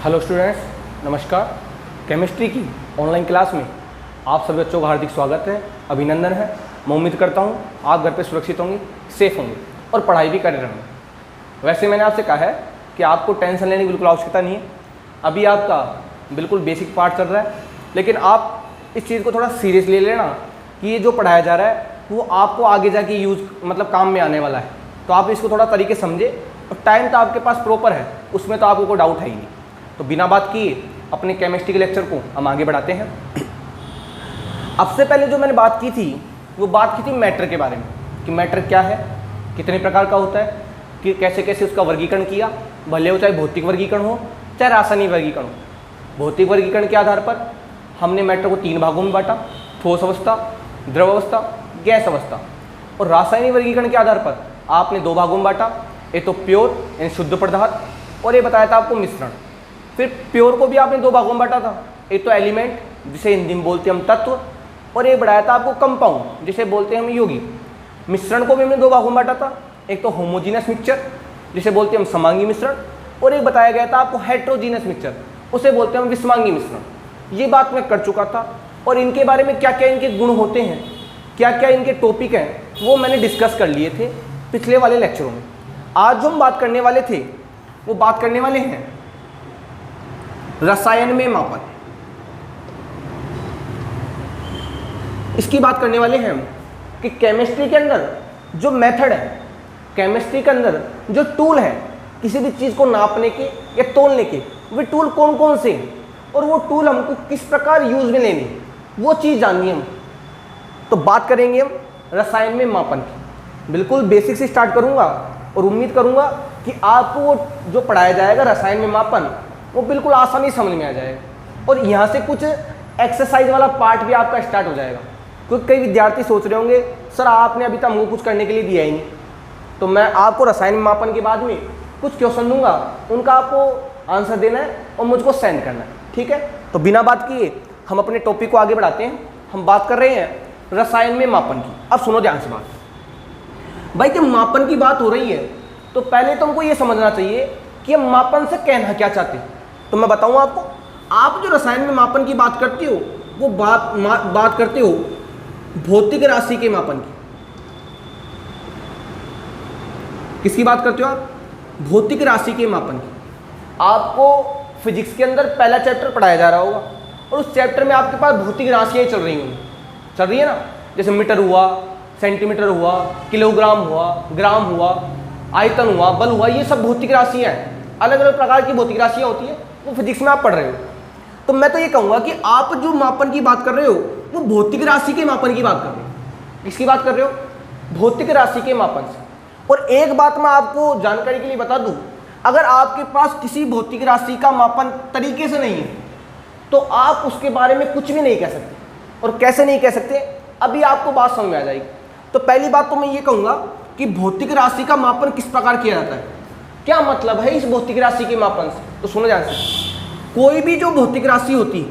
Hello students, नमस्कार। Chemistry की online class में आप सभी बच्चों का हार्दिक स्वागत है, अभिनंदन है। मैं उम्मीद करता हूँ आप घर पे सुरक्षित होंगे, सेफ होंगे और पढ़ाई भी कर रहे होंगे। वैसे मैंने आपसे कहा है कि आपको टेंशन लेने की बिल्कुल आवश्यकता नहीं है। अभी आपका बिल्कुल बेसिक पार्ट चल रहा है, लेकिन आप इस चीज़ को थोड़ा सीरियस ले लेना कि ये जो पढ़ाया जा रहा है वो आपको आगे जाके काम में आने वाला है। तो आप इसको थोड़ा तरीके समझे और टाइम तो आपके पास प्रॉपर है, उसमें तो आपको कोई डाउट है ही नहीं। तो बिना बात किए अपने केमिस्ट्री के लेक्चर को हम आगे बढ़ाते हैं। अब से पहले जो मैंने बात की थी वो बात की थी मैटर के बारे में कि मैटर क्या है, कितने प्रकार का होता है, कि कैसे कैसे उसका वर्गीकरण किया, भले हो चाहे भौतिक वर्गीकरण हो चाहे रासायनिक वर्गीकरण हो। भौतिक वर्गीकरण के आधार पर हमने मैटर को 3 भागों में बांटा, ठोस अवस्था, द्रव अवस्था, गैस अवस्था। और रासायनिक वर्गीकरण के आधार पर आपने 2 भागों में बांटा, एक तो प्योर यानी शुद्ध पदार्थ और ये बताया था आपको मिश्रण। फिर प्योर को भी आपने 2 भागों में बांटा था, एक तो एलिमेंट जिसे हिंदी में बोलते हैं हम तत्व, और एक बढ़ाया था आपको कंपाउंड जिसे बोलते हैं हम यौगिक। मिश्रण को भी हमने 2 भागों में बांटा था, एक तो होमोजीनस मिक्सचर जिसे बोलते हैं हम समांगी मिश्रण, और एक बताया गया था आपको हेट्रोजीनस मिक्सचर, उसे बोलते हैं हम विषमांगी मिश्रण। ये बात मैं कर चुका था और इनके बारे में क्या क्या इनके गुण होते हैं, क्या क्या इनके टॉपिक हैं, वो मैंने डिस्कस कर लिए थे पिछले वाले लेक्चरों में। आज जो हम बात करने वाले थे वो बात करने वाले हैं रसायन में मापन। इसकी बात करने वाले हैं हम कि केमिस्ट्री के अंदर जो मेथड है, केमिस्ट्री के अंदर जो टूल है किसी भी चीज़ को नापने के या तोलने के, वे टूल कौन कौन से हैं और वो टूल हमको किस प्रकार यूज में लेने, वो चीज़ जाननी है हम। तो बात करेंगे हम रसायन में मापन की। बिल्कुल बेसिक से स्टार्ट करूंगा और उम्मीद करूंगा कि आपको वो जो पढ़ाया जाएगा रसायन में मापन वो बिल्कुल आसानी से समझ में आ जाएगा। और यहाँ से कुछ एक्सरसाइज वाला पार्ट भी आपका स्टार्ट हो जाएगा, क्योंकि कई विद्यार्थी सोच रहे होंगे सर आपने अभी तक हमको कुछ करने के लिए दिया ही नहीं। तो मैं आपको रसायन में मापन के बाद में कुछ क्वेश्चन दूंगा, उनका आपको आंसर देना है और मुझको सेंड करना है, ठीक है। तो बिना बात किए हम अपने टॉपिक को आगे बढ़ाते हैं। हम बात कर रहे हैं रसायन में मापन की। अब सुनो ध्यान से बात भाई, जब मापन की बात हो रही है तो पहले तो हमको ये समझना चाहिए कि हम मापन से कहना क्या चाहते हैं। तो मैं बताऊं आपको, आप जो रसायन में मापन की बात करते हो वो बात करते हो भौतिक राशि के मापन की। किसकी बात करते हो आप? भौतिक राशि के मापन की। आपको फिजिक्स के अंदर पहला चैप्टर पढ़ाया जा रहा होगा और उस चैप्टर में आपके पास भौतिक राशियाँ चल रही होंगी, चल रही है ना। जैसे मीटर हुआ, सेंटीमीटर हुआ, किलोग्राम हुआ, ग्राम हुआ, आयतन हुआ, बल हुआ, ये सब भौतिक राशियाँ हैं। अलग अलग प्रकार की भौतिक राशियाँ होती हैं, वो फिजिक्स में आप पढ़ रहे हो। तो मैं तो ये कहूँगा कि आप जो मापन की बात कर रहे हो वो भौतिक राशि के मापन की बात कर रहे हो। किसकी बात कर रहे हो? भौतिक राशि के मापन से। और एक बात मैं आपको जानकारी के लिए बता दूं, अगर आपके पास किसी भौतिक राशि का मापन तरीके से नहीं है तो आप उसके बारे में कुछ भी नहीं कह सकते। और कैसे नहीं कह सकते, अभी आपको बात समझ में आ जाएगी। तो पहली बात तो मैं ये कहूँगा कि भौतिक राशि का मापन किस प्रकार किया जाता है, क्या मतलब है इस भौतिक राशि के मापन से। तो सुनो ध्यान से, कोई भी जो भौतिक राशि होती है,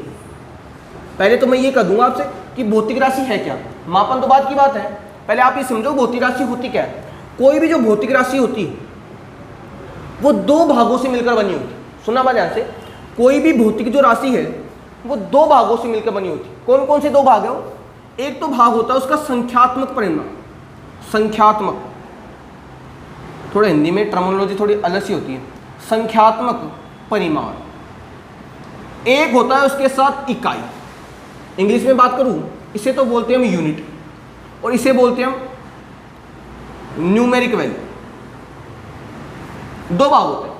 पहले तो मैं ये कह दूंगा आपसे कि भौतिक राशि है क्या, मापन तो बात की बात है। पहले आप ये समझो भौतिक राशि होती क्या है। कोई भी जो भौतिक राशि होती है वो 2 भागों से मिलकर बनी होती है। सुना बात ध्यान से, कोई भी भौतिक जो राशि है वो 2 भागों से मिलकर बनी होती है। कौन कौन से 2 भाग है वो? एक तो भाग होता है उसका संख्यात्मक परिमाण, संख्यात्मक, थोड़ा हिंदी में टर्मिनोलॉजी थोड़ी अलग सी होती है, संख्यात्मक परिमाण। एक होता है उसके साथ इकाई, इंग्लिश में बात करूं इसे तो बोलते हैं हम यूनिट और इसे बोलते हैं हम न्यूमेरिक वैल्यू। 2 भाग होते हैं।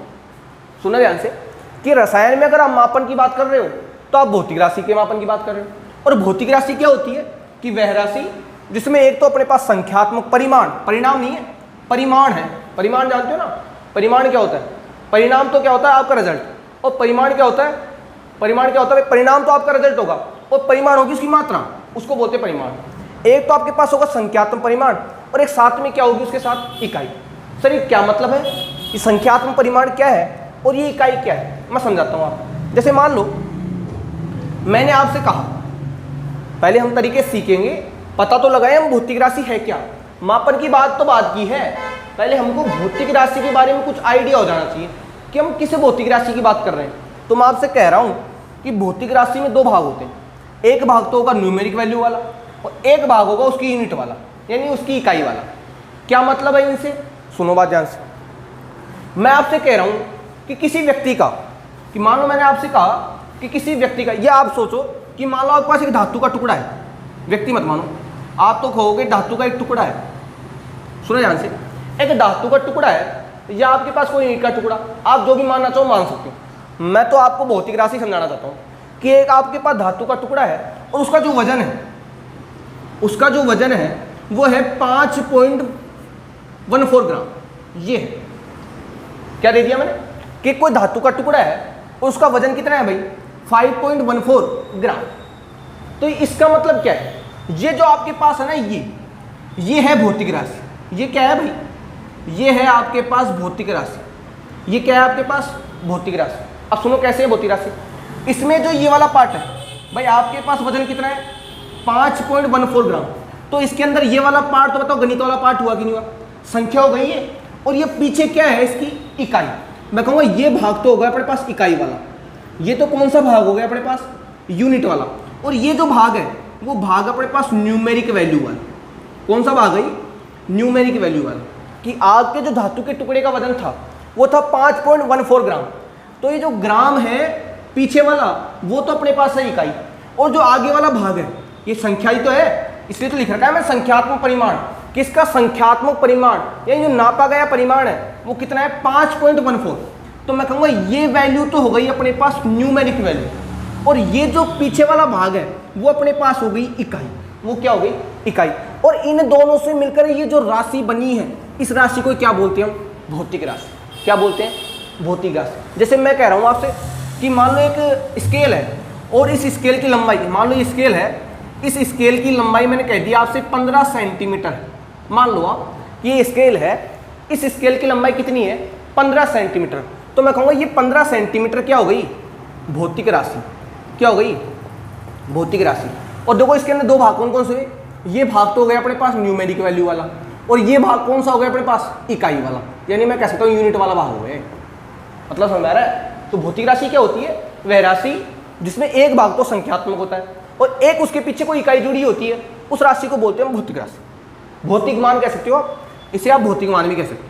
सुना ध्यान से कि रसायन में अगर आप मापन की बात कर रहे हो तो आप भौतिक राशि के मापन की बात कर रहे हो। और भौतिक राशि क्या होती है कि वह राशि जिसमें एक तो अपने पास संख्यात्मक परिमाण, परिणाम नहीं है, परिमाण है। परिमाण जानते हो ना, परिमाण क्या होता है? परिणाम तो क्या होता है? आपका रिजल्ट। और परिमाण क्या होता है? परिमाण क्या होता है? परिणाम तो आपका रिजल्ट होगा और परिमाण होगी उसकी मात्रा, उसको बोलते हैं परिमाण। एक तो आपके पास होगा संख्यात्मक परिमाण और एक साथ में क्या होगी उसके साथ इकाई। सर ये क्या मतलब है, ये संख्यात्मक परिमाण क्या है और ये इकाई क्या है? मैं समझाता हूँ आपको। जैसे मान लो मैंने आपसे कहा, पहले हम तरीके सीखेंगे, पता तो लगाए हम भौतिक राशि है क्या। मापन की बात तो बात की है, पहले हमको भौतिक राशि के बारे में कुछ आइडिया हो जाना चाहिए कि हम किस भौतिक राशि की बात कर रहे हैं। तो मैं आपसे कह रहा हूं कि भौतिक राशि में दो भाग होते हैं, एक भाग तो होगा न्यूमेरिक वैल्यू वाला और एक भाग होगा उसकी यूनिट वाला, यानी उसकी इकाई वाला। क्या मतलब है इनसे? सुनो बात ध्यान से। मैं आपसे कह रहा हूं कि किसी व्यक्ति का, कि मान लो मैंने आपसे कहा कि किसी व्यक्ति का, या आप सोचो कि मान लो आपके पास एक धातु का टुकड़ा है, व्यक्ति मत मानो, आप तो कहोगे धातु का एक टुकड़ा है। सुनो ध्यान से, एक धातु का टुकड़ा है या आपके पास कोई ईंट का टुकड़ा, आप जो भी मानना चाहो मान सकते हो। मैं तो आपको भौतिक राशि समझाना चाहता हूँ कि एक आपके पास धातु का टुकड़ा है और उसका जो वजन है, उसका जो वजन है वो है 5.14 ग्राम। ये है, क्या दे दिया मैंने कि कोई धातु का टुकड़ा है और उसका वजन कितना है भाई? 5.14 ग्राम। तो इसका मतलब क्या है? ये जो आपके पास है ना, ये है भौतिक राशि। ये क्या है भाई? ये है आपके पास भौतिक राशि। ये क्या है आपके पास? भौतिक राशि। अब सुनो कैसे है भौतिक राशि। इसमें जो ये वाला पार्ट है भाई, आपके पास वजन कितना है? 5.14 ग्राम। तो इसके अंदर ये वाला पार्ट, तो बताओ गणित वाला पार्ट हुआ कि नहीं हुआ? संख्या हो गई है। और ये पीछे क्या है? इसकी इकाई। मैं कहूँगा ये भाग तो हो गया अपने पास इकाई वाला, ये तो कौन सा भाग हो गया अपने पास? यूनिट वाला। और ये जो भाग है वो भाग अपने पास न्यूमेरिक वैल्यू वाला। कौन सा भाग है? न्यूमेरिक वैल्यू वाला। कि आपके जो धातु के टुकड़े का वजन था वो था 5.14 ग्राम। तो ये जो ग्राम है पीछे वाला वो तो अपने पास है इकाई, और जो आगे वाला भाग है ये संख्या ही तो है, इसलिए तो लिख रखा है मैं संख्यात्मक परिमाण। किसका? संख्यात्मक परिमाण, यानी जो नापा गया परिमाण है वो कितना है? 5.14। तो मैं कहूँगा ये वैल्यू तो हो गई अपने पास न्यूमेरिक वैल्यू, और ये जो पीछे वाला भाग है वो अपने पास हो गई इकाई। वो क्या हो गई? इकाई। और इन दोनों से मिलकर ये जो राशि बनी है, इस राशि को क्या बोलते हैं? भौतिक राशि। क्या बोलते हैं? भौतिक राशि। जैसे मैं कह रहा हूँ आपसे कि मान लो एक स्केल है और इस स्केल की लंबाई, मान लो ये स्केल है, इस स्केल की लंबाई मैंने कह दिया आपसे 15 सेंटीमीटर है। मान लो आप ये स्केल है, इस स्केल की लंबाई कितनी है? 15 सेंटीमीटर। तो मैं कहूँगा ये 15 सेंटीमीटर क्या हो गई? भौतिक राशि। क्या हो गई? भौतिक राशि। और देखो इसके अंदर दो भाग कौन कौन से हुए? ये भाग तो हो गया अपने पास न्यूमेरिक वैल्यू वाला, और ये भाग कौन सा हो गया अपने पास? इकाई वाला, यानी मैं कह सकता हूँ यूनिट वाला भाग हो गया। मतलब समझ आ रहा है? तो भौतिक राशि क्या होती है? वह राशि जिसमें एक भाग तो संख्यात्मक होता है और एक उसके पीछे कोई इकाई जुड़ी होती है, उस राशि को बोलते हैं भौतिक राशि। भौतिक मान कह सकते हो आप, इसे आप भौतिक मान भी कह सकते हो।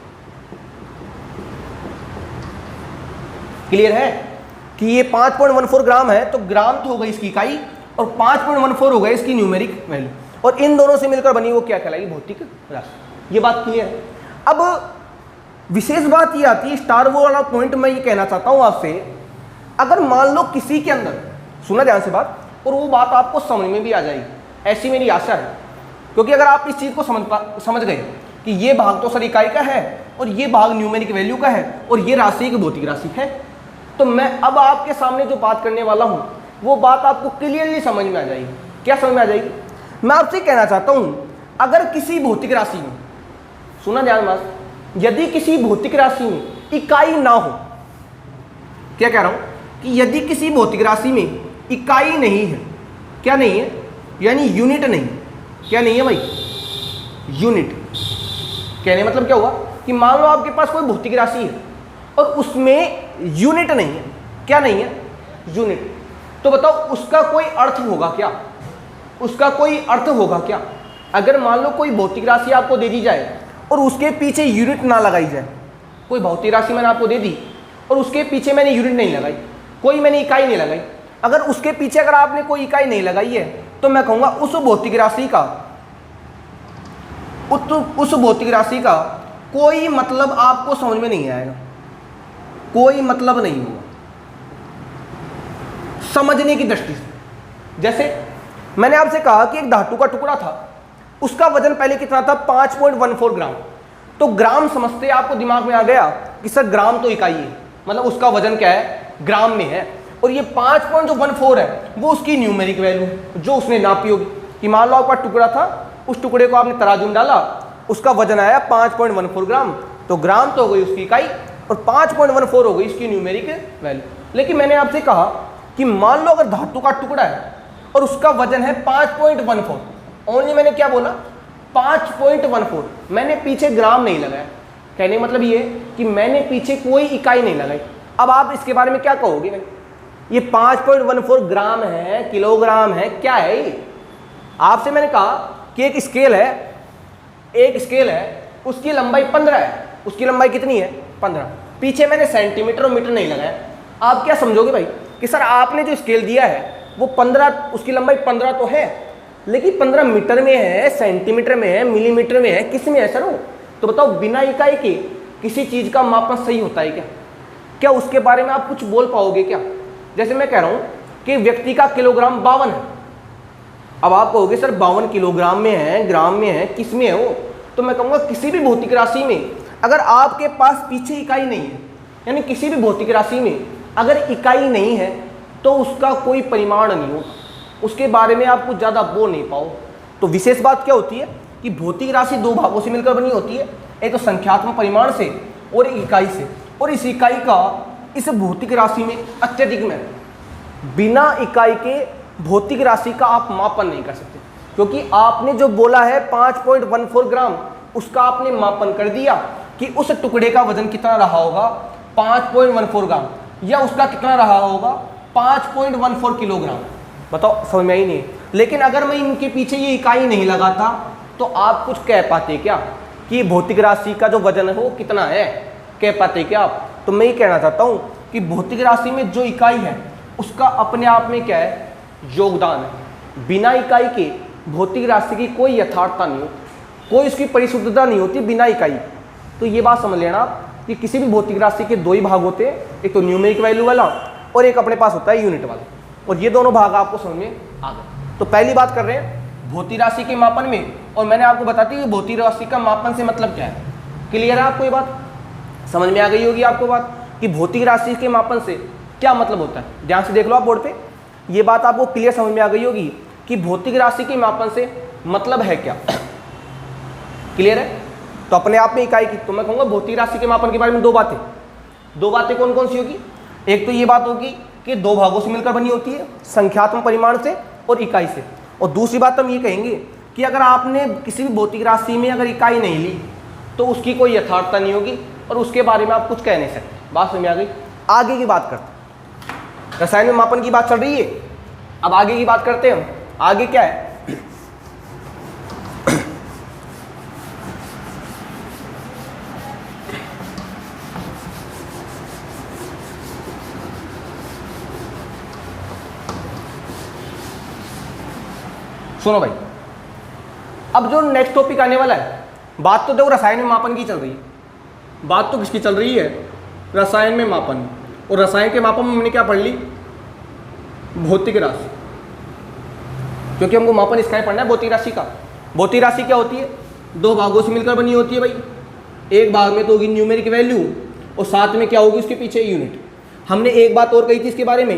क्लियर है कि ये 5.14 ग्राम है, तो ग्राम तो हो गई इसकी इकाई और 5.14 हो गई इसकी न्यूमेरिक वैल्यू, और इन दोनों से मिलकर बनी वो क्या कहलाएगी? भौतिक राशि। ये बात क्लियर है। अब विशेष बात ये आती है, स्टार वो वाला पॉइंट मैं ये कहना चाहता हूं आपसे, अगर मान लो किसी के अंदर, सुना ध्यान से बात, और वो बात आपको समझ में भी आ जाएगी, ऐसी मेरी आशा है। क्योंकि अगर आप इस चीज़ को समझ गए कि ये भाग तो सर इकाई का है और ये भाग न्यूमेरिक वैल्यू का है और ये राशि एक भौतिक राशि है, तो मैं अब आपके सामने जो बात करने वाला हूं वो बात आपको क्लियरली समझ में आ जाएगी। क्या समझ में आ जाएगी? मैं आपसे कहना चाहता हूं, अगर किसी भौतिक राशि में, सुना ध्यान बस, यदि किसी भौतिक राशि में इकाई ना हो, क्या कह रहा हूं कि यदि किसी भौतिक राशि में इकाई नहीं है, क्या नहीं है? यानी यूनिट नहीं। क्या नहीं है भाई? यूनिट। कहने मतलब क्या हुआ कि मान लो आपके पास कोई भौतिक राशि है और उसमें यूनिट नहीं है। क्या नहीं है? यूनिट। तो बताओ उसका कोई अर्थ होगा क्या? उसका कोई अर्थ होगा क्या? अगर मान लो कोई भौतिक राशि आपको दे दी जाए और उसके पीछे यूनिट ना लगाई जाए। कोई भौतिक राशि मैंने आपको दे दी और उसके पीछे मैंने यूनिट नहीं लगाई, कोई मैंने इकाई नहीं लगाई। अगर उसके पीछे अगर आपने कोई इकाई नहीं लगाई है तो मैं कहूँगा उस भौतिक राशि का कोई मतलब आपको समझ में नहीं आएगा, कोई मतलब नहीं होगा समझने की दृष्टि से। जैसे मैंने आपसे कहा कि एक धातु का टुकड़ा था, उसका वजन पहले कितना था? 5.14 ग्राम। तो ग्राम समझते आपको दिमाग में आ गया कि सर ग्राम तो इकाई है, मतलब उसका वजन क्या है? ग्राम में है। और ये 5.14 है वो उसकी न्यूमेरिक वैल्यू जो उसने नापी होगी। कि मान लो आपका टुकड़ा था, उस टुकड़े को आपने तराजू में डाला, उसका वजन आया 5.14 ग्राम, तो ग्राम तो हो गई उसकी इकाई और 5.14 हो गई इसकी न्यूमेरिक वैल्यू। लेकिन मैंने आपसे कहा कि मान लो अगर धातु का टुकड़ा है और उसका वजन है 5.14, ओनली मैंने क्या बोला? 5.14। मैंने पीछे ग्राम नहीं लगाया। कहने मतलब ये कि मैंने पीछे कोई इकाई नहीं लगाई। अब आप इसके बारे में क्या कहोगे? ये 5.14 ग्राम है, किलोग्राम है, क्या है ये? आपसे मैंने कहा कि एक स्केल है, उसकी लंबाई 15 है। उसकी लंबाई कितनी है? 15। पीछे मैंने सेंटीमीटर और मीटर नहीं लगाया। आप क्या समझोगे भाई कि सर आपने जो स्केल दिया है वो 15, उसकी लंबाई 15 तो है, लेकिन 15 मीटर में है, सेंटीमीटर में है, मिलीमीटर में है, किस में है सर वो? तो बताओ बिना इकाई के किसी चीज़ का मापन सही होता है क्या? क्या उसके बारे में आप कुछ बोल पाओगे क्या? जैसे मैं कह रहा हूँ कि व्यक्ति का किलोग्राम 52 है। अब आप कहोगे सर 52 किलोग्राम में है, ग्राम में है, किस में है वो? तो मैं कहूँगा किसी भी भौतिक राशि में अगर आपके पास पीछे इकाई नहीं है, यानी किसी भी भौतिक राशि में अगर इकाई नहीं है तो उसका कोई परिमाण नहीं होता, उसके बारे में आप कुछ ज़्यादा बोल नहीं पाओ। तो विशेष बात क्या होती है कि भौतिक राशि दो भागों से मिलकर बनी होती है, एक तो संख्यात्मक परिमाण से और एक इकाई से, और इस इकाई का इस भौतिक राशि में अत्यधिक महत्व। बिना इकाई के भौतिक राशि का आप मापन नहीं कर सकते, क्योंकि आपने जो बोला है 5.14 ग्राम, उसका आपने मापन कर दिया कि उस टुकड़े का वजन कितना रहा होगा, 5.14 ग्राम, या उसका कितना रहा होगा, 5.14 किलोग्राम। बताओ, समझ में आई नहीं? लेकिन अगर मैं इनके पीछे ये इकाई नहीं लगाता तो आप कुछ कह पाते क्या कि भौतिक राशि का जो वजन है वो कितना है? कह पाते क्या आप? तो मैं ये कहना चाहता हूँ कि भौतिक राशि में जो इकाई है उसका अपने आप में क्या है? योगदान है। बिना इकाई के भौतिक राशि की कोई यथार्थता नहीं होती, कोई उसकी परिशुद्धता नहीं होती बिना इकाई। तो ये बात समझ लेना कि किसी भी भौतिक राशि के दो ही भाग होते हैं, एक तो न्यूमेरिक वैल्यू वाला और एक अपने पास होता है यूनिट वाला, और ये दोनों भाग आपको समझ में आ गए। तो पहली बात कर रहे हैं भौतिक राशि के मापन में, और मैंने आपको बताती है भौतिक राशि का मापन से मतलब क्या है। क्लियर है आपको? ये बात समझ में आ गई होगी आपको बात कि भौतिक राशि के मापन से क्या मतलब होता है। ध्यान से देख लो आप बोर्ड पे, ये बात आपको क्लियर समझ में आ गई होगी कि भौतिक राशि के मापन से मतलब है क्या। क्लियर है? तो अपने आप में इकाई की, तो मैं कहूँगा भौतिक राशि के मापन के बारे में दो बातें कौन कौन सी होगी? एक तो ये बात होगी कि दो भागों से मिलकर बनी होती है, संख्यात्मक परिमाण से और इकाई से। और दूसरी बात हम ये कहेंगे कि अगर आपने किसी भी भौतिक राशि में अगर इकाई नहीं ली तो उसकी कोई यथार्थता नहीं होगी और उसके बारे में आप कुछ कह नहीं सकते। बात समझ में आ गई? आगे की बात करते हैं। रसायन में मापन की बात चल रही है, अब आगे की बात करते हैं हम। आगे क्या है? सुनो भाई, अब जो नेक्स्ट टॉपिक आने वाला है, बात तो देखो रसायन में मापन की चल रही है। बात तो किसकी चल रही है? रसायन में मापन। और रसायन के मापन में हमने क्या पढ़ ली? भौतिक राशि, क्योंकि हमको मापन इसका ही पढ़ना है भौतिक राशि का। भौतिक राशि क्या होती है? दो भागों से मिलकर बनी होती है भाई। एक भाग में तो होगी न्यूमेरिक वैल्यू और साथ में क्या होगी उसके पीछे यूनिट। हमने एक बात और कही थी इसके बारे में,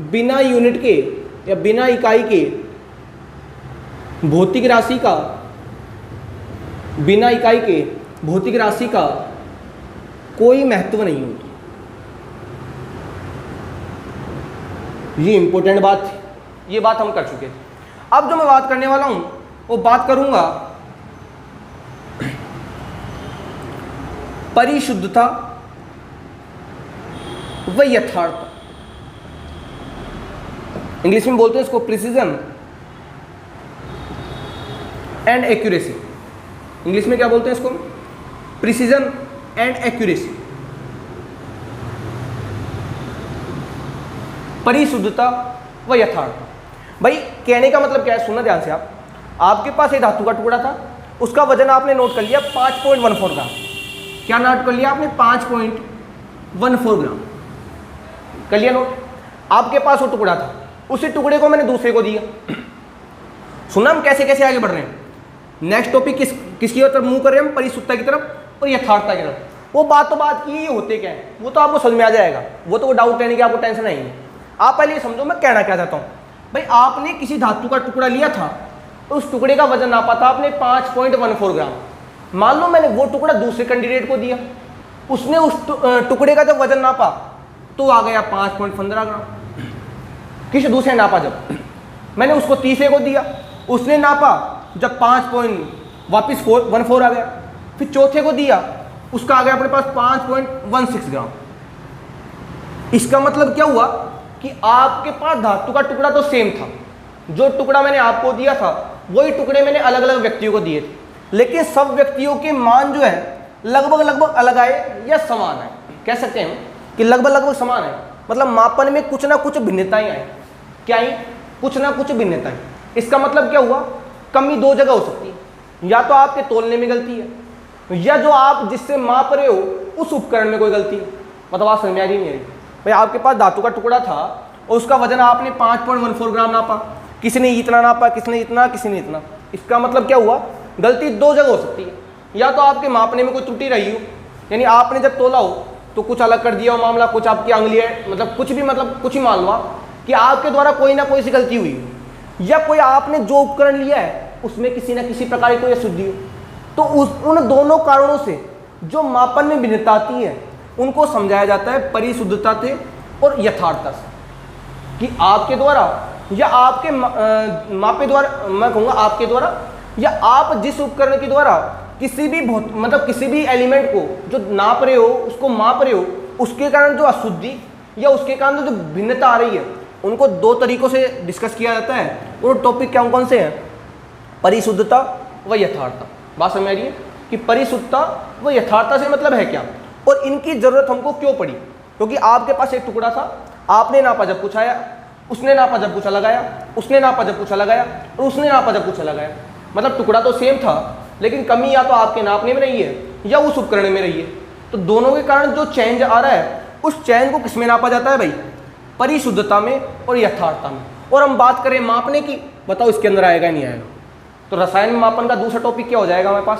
बिना यूनिट के या बिना इकाई के भौतिक राशि का, बिना इकाई के भौतिक राशि का कोई महत्व नहीं होता। ये इंपॉर्टेंट बात थी, ये बात हम कर चुके थे। अब जो मैं बात करने वाला हूं वो बात करूंगा परिशुद्धता व यथार्थता। इंग्लिश में बोलते हैं इसको प्रिसीजन एंड एक्यूरेसी। इंग्लिश में क्या बोलते हैं इसको? Precision and accuracy. परिशुद्धता व यथार्थता। भाई कहने का मतलब क्या है? सुनना ध्यान से आप। आपके पास एक धातु का टुकड़ा था, उसका वजन आपने नोट कर लिया 5.14 ग्राम। क्या नोट कर लिया आपने? 5.14 ग्राम कर लिया नोट। आपके पास वो टुकड़ा था, उसी टुकड़े को मैंने दूसरे को दिया। सुना हम कैसे कैसे आगे बढ़ रहे हैं। नेक्स्ट टॉपिक किसकी तरफ मूव कर रहे हैं हम? परिशुद्धता की तरफ और यथार्थता की तरफ। वो बात तो बात की, ये होते क्या है वो तो आपको समझ में आ जाएगा, वो तो डाउट लेने की आपको टेंशन नहीं है। आप पहले ये समझो मैं कहना क्या चाहता हूँ। भाई आपने किसी धातु का टुकड़ा लिया था, तो उस टुकड़े का वजन नापा था आपने 5.14 ग्राम। मान लो मैंने वो टुकड़ा दूसरे कैंडिडेट को दिया, उसने उस टुकड़े का जब वजन नापा तो आ गया 5.15 ग्राम। किसी दूसरे ने नापा, जब मैंने उसको तीसरे को दिया, उसने नापा, जब 5.14 आ गया। फिर चौथे को दिया, उसका आ गया अपने पास 5.16 ग्राम। इसका मतलब क्या हुआ कि आपके पास धातु का टुकड़ा तो सेम था, जो टुकड़ा मैंने आपको दिया था वही टुकड़े मैंने अलग अलग व्यक्तियों को दिए थे, लेकिन सब व्यक्तियों के मान जो है लगभग लगभग अलग आए या समान आए। कह सकते हैं कि लगभग लगभग समान है, मतलब मापन में कुछ ना कुछ भिन्नताएं आई। क्या आई? कुछ ना कुछ भिन्नताएं। इसका मतलब क्या हुआ? कमी दो जगह हो सकती है, या तो आपके तोलने में गलती है, या जो आप जिससे माप रहे हो उस उपकरण में कोई गलती है। मतलब आप समझ में आ रही नहीं आ रही? भाई आपके पास धातु का टुकड़ा था और उसका वजन आपने 5.14 ग्राम नापा, किसी ने इतना नापा, किसी ने इतना, किसी ने इतना। इसका मतलब क्या हुआ? गलती दो जगह हो सकती है, या तो आपके मापने में कोई त्रुटि रही हो, यानी आपने जब तोला हो तो कुछ अलग कर दिया हो मामला, कुछ आपकी अंगुली है, मतलब कुछ भी, मतलब कुछ ही मान लो कि आपके द्वारा कोई ना कोई सी गलती हुई हो, या कोई आपने जो उपकरण लिया है उसमें किसी न किसी प्रकार की कोई अशुद्धि हो। तो उन दोनों कारणों से जो मापन में भिन्नता आती है उनको समझाया जाता है परिशुद्धता से और यथार्थता से, कि आपके द्वारा या आपके मापे द्वारा, मैं कहूँगा आपके द्वारा, या आप जिस उपकरण के द्वारा किसी भी मतलब किसी भी एलिमेंट को जो नाप रहे हो, उसको माप रहे हो, उसके कारण जो अशुद्धि या उसके कारण जो भिन्नता आ रही है, उनको दो तरीकों से डिस्कस किया जाता है। वो टॉपिक कौन कौन से हैं? परिशुद्धता व यथार्थता। बात समझ आ रही है कि परिशुद्धता व यथार्थता से मतलब है क्या, और इनकी जरूरत हमको क्यों पड़ी? क्योंकि आपके पास एक टुकड़ा था, आपने नापा जब कुछ आया, उसने नापा जब कुछ लगाया, उसने नापा जब कुछ लगाया, और उसने नापा जब कुछ लगाया। मतलब टुकड़ा तो सेम था, लेकिन कमी या तो आपके नापने में रही है या उस उपकरण में रही है। तो दोनों के कारण जो चेंज आ रहा है, उस चेंज को किसमें नापा जाता है भाई? परिशुद्धता में और यथार्थता में। और हम बात करें मापने की, बताओ इसके अंदर आएगा नहीं आएगा? तो रसायन में मापन का दूसरा टॉपिक क्या हो जाएगा हमारे पास?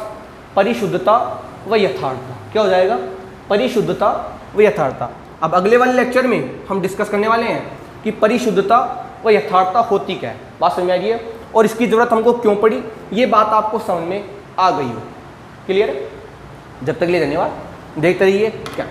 परिशुद्धता व यथार्थता। क्या हो जाएगा? परिशुद्धता व यथार्थता। अब अगले वाले लेक्चर में हम डिस्कस करने वाले हैं कि परिशुद्धता व यथार्थता होती क्या है। बात समझ में आ गई है? और इसकी ज़रूरत हमको क्यों पड़ी, ये बात आपको समझ में आ गई हो। क्लियर है? जब तक के लिए धन्यवाद, देखते रहिए क्या